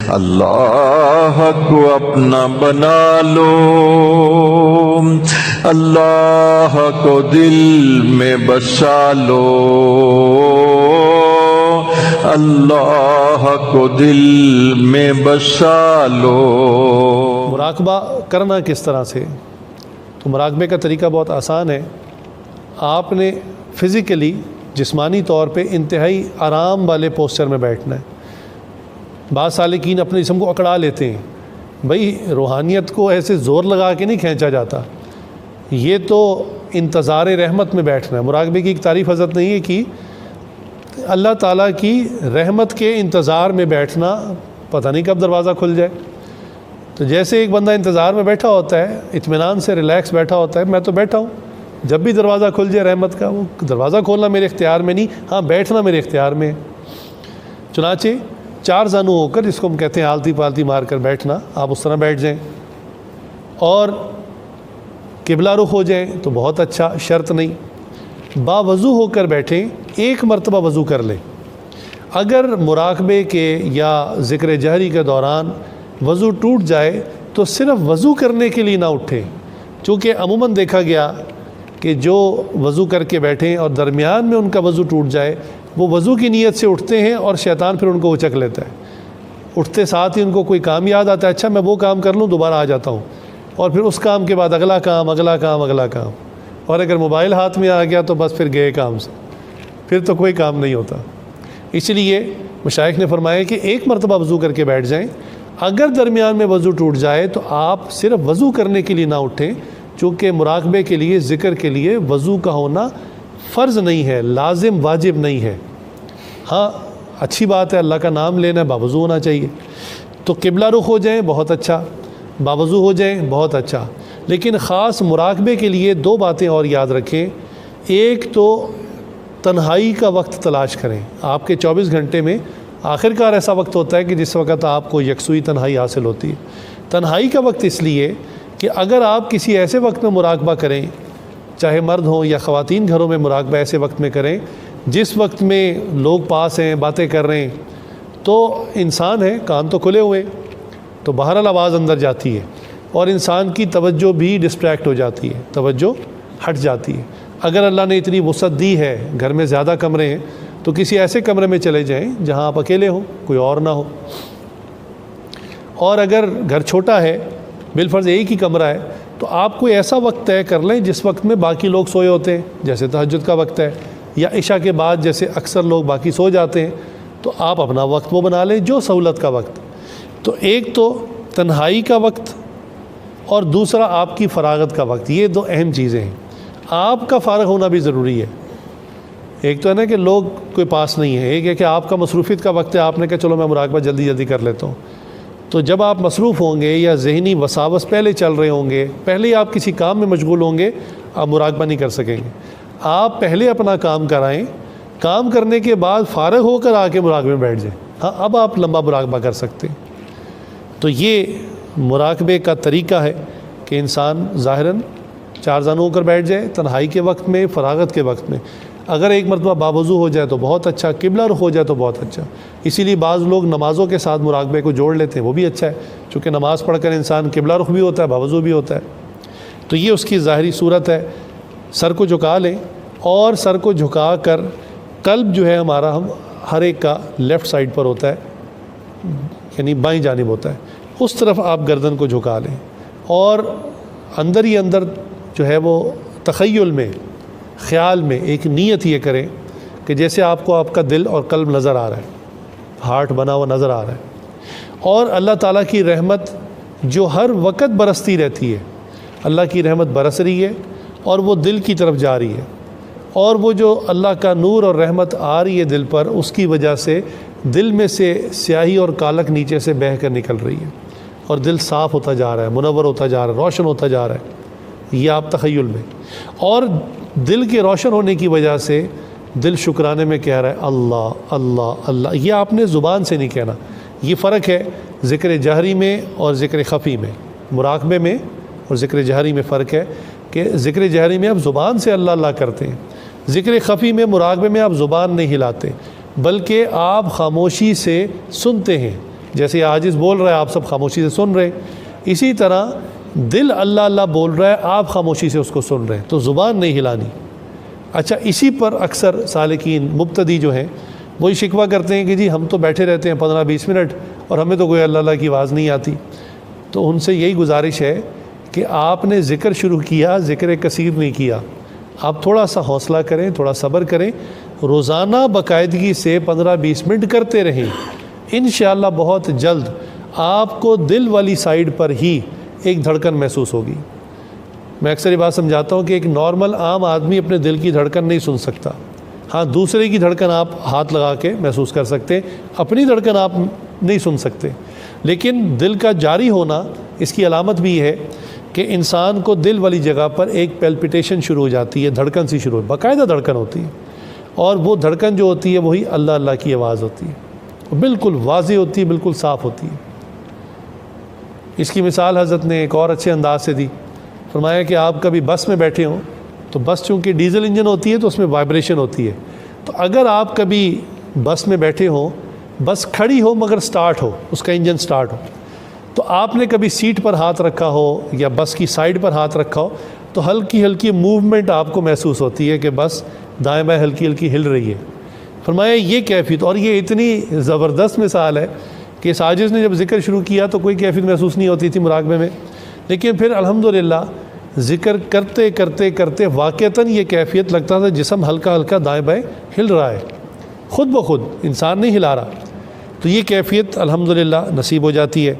اللہ کو اپنا بنا لو، اللہ کو دل میں بسا لو، اللہ کو دل میں بسا لو۔ مراقبہ کرنا کس طرح سے؟ تو مراقبے کا طریقہ بہت آسان ہے۔ آپ نے فزیکلی جسمانی طور پہ انتہائی آرام والے پوسچر میں بیٹھنا ہے۔ بعض سالکین اپنے جسم کو اکڑا لیتے ہیں، بھئی روحانیت کو ایسے زور لگا کے نہیں کھینچا جاتا، یہ تو انتظار رحمت میں بیٹھنا ہے۔ مراقبے کی ایک تعریف حضرت نے یہ کی، اللہ تعالیٰ کی رحمت کے انتظار میں بیٹھنا، پتہ نہیں کب دروازہ کھل جائے۔ تو جیسے ایک بندہ انتظار میں بیٹھا ہوتا ہے، اطمینان سے ریلیکس بیٹھا ہوتا ہے، میں تو بیٹھا ہوں، جب بھی دروازہ کھل جائے رحمت کا، وہ دروازہ کھولنا میرے اختیار میں نہیں، ہاں بیٹھنا میرے اختیار میں ہے۔ چنانچہ چار زانو ہو کر، جس کو ہم کہتے ہیں آلتی پالتی مار کر بیٹھنا، آپ اس طرح بیٹھ جائیں، اور قبلہ رخ ہو جائیں تو بہت اچھا، شرط نہیں۔ باوضو ہو کر بیٹھیں، ایک مرتبہ وضو کر لیں۔ اگر مراقبے کے یا ذکر جہری کے دوران وضو ٹوٹ جائے تو صرف وضو کرنے کے لیے نہ اٹھیں، چونکہ عموماً دیکھا گیا کہ جو وضو کر کے بیٹھیں اور درمیان میں ان کا وضو ٹوٹ جائے، وہ وضو کی نیت سے اٹھتے ہیں اور شیطان پھر ان کو اچک لیتا ہے۔ اٹھتے ساتھ ہی ان کو کوئی کام یاد آتا ہے، اچھا میں وہ کام کر لوں، دوبارہ آ جاتا ہوں، اور پھر اس کام کے بعد اگلا کام، اگلا کام، اگلا کام، اور اگر موبائل ہاتھ میں آ گیا تو بس پھر گئے کام سے، پھر تو کوئی کام نہیں ہوتا۔ اس لیے مشائخ نے فرمایا کہ ایک مرتبہ وضو کر کے بیٹھ جائیں۔ اگر درمیان میں وضو ٹوٹ جائے تو آپ صرف وضو کرنے کے لیے نہ اٹھیں، چونکہ مراقبے کے لیے، ذکر کے لیے وضو کا ہونا فرض نہیں ہے، لازم واجب نہیں ہے۔ ہاں اچھی بات ہے، اللہ کا نام لینا ہے، باوضو ہونا چاہیے۔ تو قبلہ رخ ہو جائیں بہت اچھا، باوضو ہو جائیں بہت اچھا، لیکن خاص مراقبے کے لیے دو باتیں اور یاد رکھیں۔ ایک تو تنہائی کا وقت تلاش کریں۔ آپ کے 24 گھنٹے میں آخر کار ایسا وقت ہوتا ہے کہ جس وقت آپ کو یکسوئی تنہائی حاصل ہوتی ہے۔ تنہائی کا وقت اس لیے کہ اگر آپ کسی ایسے وقت میں مراقبہ کریں، چاہے مرد ہوں یا خواتین گھروں میں مراقبہ ایسے وقت میں کریں جس وقت میں لوگ پاس ہیں، باتیں کر رہے ہیں، تو انسان ہے، کان تو کھلے ہوئے، تو بہرحال آواز اندر جاتی ہے اور انسان کی توجہ بھی ڈسٹریکٹ ہو جاتی ہے، توجہ ہٹ جاتی ہے۔ اگر اللہ نے اتنی وسعت دی ہے، گھر میں زیادہ کمرے ہیں، تو کسی ایسے کمرے میں چلے جائیں جہاں آپ اکیلے ہوں، کوئی اور نہ ہو۔ اور اگر گھر چھوٹا ہے، بالفرض ایک ہی کمرہ ہے، تو آپ کوئی ایسا وقت طے کر لیں جس وقت میں باقی لوگ سوئے ہوتے ہیں، جیسے تہجد کا وقت ہے، یا عشاء کے بعد جیسے اکثر لوگ باقی سو جاتے ہیں، تو آپ اپنا وقت وہ بنا لیں جو سہولت کا وقت۔ تو ایک تو تنہائی کا وقت اور دوسرا آپ کی فراغت کا وقت، یہ دو اہم چیزیں ہیں۔ آپ کا فارغ ہونا بھی ضروری ہے۔ ایک تو ہے نا کہ لوگ کوئی پاس نہیں ہے، ایک ہے کہ آپ کا مصروفیت کا وقت ہے، آپ نے کہا چلو میں مراقبہ جلدی جلدی کر لیتا ہوں۔ تو جب آپ مصروف ہوں گے یا ذہنی وساوس پہلے چل رہے ہوں گے، پہلے ہی آپ کسی کام میں مشغول ہوں گے، آپ مراقبہ نہیں کر سکیں گے۔ آپ پہلے اپنا کام کرائیں، کام کرنے کے بعد فارغ ہو کر آ کے مراقبے میں بیٹھ جائیں، ہاں اب آپ لمبا مراقبہ کر سکتے ہیں۔ تو یہ مراقبے کا طریقہ ہے کہ انسان ظاہراً چار زانو ہو کر بیٹھ جائے، تنہائی کے وقت میں، فراغت کے وقت میں۔ اگر ایک مرتبہ باوضو ہو جائے تو بہت اچھا، قبلہ رخ ہو جائے تو بہت اچھا۔ اسی لیے بعض لوگ نمازوں کے ساتھ مراقبے کو جوڑ لیتے ہیں، وہ بھی اچھا ہے، چونکہ نماز پڑھ کر انسان قبلہ رخ بھی ہوتا ہے، باوضو بھی ہوتا ہے۔ تو یہ اس کی ظاہری صورت ہے۔ سر کو جھکا لیں، اور سر کو جھکا کر قلب جو ہے ہمارا، ہم ہر ایک کا لیفٹ سائڈ پر ہوتا ہے، یعنی بائیں جانب ہوتا ہے، اس طرف آپ گردن کو جھکا لیں، اور اندر ہی اندر جو ہے وہ تخیل میں، خیال میں ایک نیت یہ کریں کہ جیسے آپ کو آپ کا دل اور قلب نظر آ رہا ہے، ہارٹ بنا ہوا نظر آ رہا ہے، اور اللہ تعالیٰ کی رحمت جو ہر وقت برستی رہتی ہے، اللہ کی رحمت برس رہی ہے اور وہ دل کی طرف جا رہی ہے، اور وہ جو اللہ کا نور اور رحمت آ رہی ہے دل پر، اس کی وجہ سے دل میں سے سیاہی اور کالک نیچے سے بہہ کر نکل رہی ہے، اور دل صاف ہوتا جا رہا ہے، منور ہوتا جا رہا ہے، روشن ہوتا جا رہا ہے۔ یہ آپ تخیل میں، اور دل کے روشن ہونے کی وجہ سے دل شکرانے میں کہہ رہا ہے اللہ اللہ اللہ۔ یہ آپ نے زبان سے نہیں کہنا۔ یہ فرق ہے ذکر جہری میں اور ذکر خفی میں، مراقبے میں اور ذکر جہری میں فرق ہے کہ ذکر جہری میں آپ زبان سے اللہ اللہ کرتے ہیں، ذکر خفی میں، مراقبے میں آپ زبان نہیں ہلاتے، بلکہ آپ خاموشی سے سنتے ہیں، جیسے عاجز بول رہا ہے آپ سب خاموشی سے سن رہے ہیں، اسی طرح دل اللہ اللہ بول رہا ہے، آپ خاموشی سے اس کو سن رہے ہیں، تو زبان نہیں ہلانی۔ اچھا، اسی پر اکثر سالکین مبتدی جو ہیں وہی شکوہ کرتے ہیں کہ جی ہم تو بیٹھے رہتے ہیں 15-20 منٹ اور ہمیں تو کوئی اللہ اللہ کی آواز نہیں آتی۔ تو ان سے یہی گزارش ہے کہ آپ نے ذکر شروع کیا، ذکر کثیر نہیں کیا، آپ تھوڑا سا حوصلہ کریں، تھوڑا صبر کریں، روزانہ باقاعدگی سے 15-20 منٹ کرتے رہیں، انشاءاللہ بہت جلد آپ کو دل والی سائیڈ پر ہی ایک دھڑکن محسوس ہوگی۔ میں اکثر یہ بات سمجھاتا ہوں کہ ایک نارمل عام آدمی اپنے دل کی دھڑکن نہیں سن سکتا، ہاں دوسرے کی دھڑکن آپ ہاتھ لگا کے محسوس کر سکتے ہیں، اپنی دھڑکن آپ نہیں سن سکتے، لیکن دل کا جاری ہونا اس کی علامت بھی ہے کہ انسان کو دل والی جگہ پر ایک پیلپیٹیشن شروع ہو جاتی ہے، دھڑکن سی شروع باقاعدہ دھڑکن ہوتی ہے، اور وہ دھڑکن جو ہوتی ہے وہی اللہ اللہ کی آواز ہوتی ہے، بالکل واضح ہوتی ہے، بالکل صاف ہوتی ہے۔ اس کی مثال حضرت نے ایک اور اچھے انداز سے دی، فرمایا کہ آپ کبھی بس میں بیٹھے ہوں تو بس چونکہ ڈیزل انجن ہوتی ہے تو اس میں وائبریشن ہوتی ہے، تو اگر آپ کبھی بس میں بیٹھے ہوں، بس کھڑی ہو مگر سٹارٹ ہو، اس کا انجن سٹارٹ ہو، تو آپ نے کبھی سیٹ پر ہاتھ رکھا ہو یا بس کی سائیڈ پر ہاتھ رکھا ہو تو ہلکی ہلکی موومنٹ آپ کو محسوس ہوتی ہے کہ بس دائیں بائیں ہلکی ہلکی ہل رہی ہے۔ فرمایا یہ کیفیت، اور یہ اتنی زبردست مثال ہے کہ اس عاجز نے جب ذکر شروع کیا تو کوئی کیفیت محسوس نہیں ہوتی تھی مراقبے میں، لیکن پھر الحمدللہ ذکر کرتے کرتے کرتے واقعتاً یہ کیفیت لگتا تھا جسم ہلکا ہلکا دائیں بائیں ہل رہا ہے، خود بخود، انسان نہیں ہلا رہا، تو یہ کیفیت الحمدللہ نصیب ہو جاتی ہے۔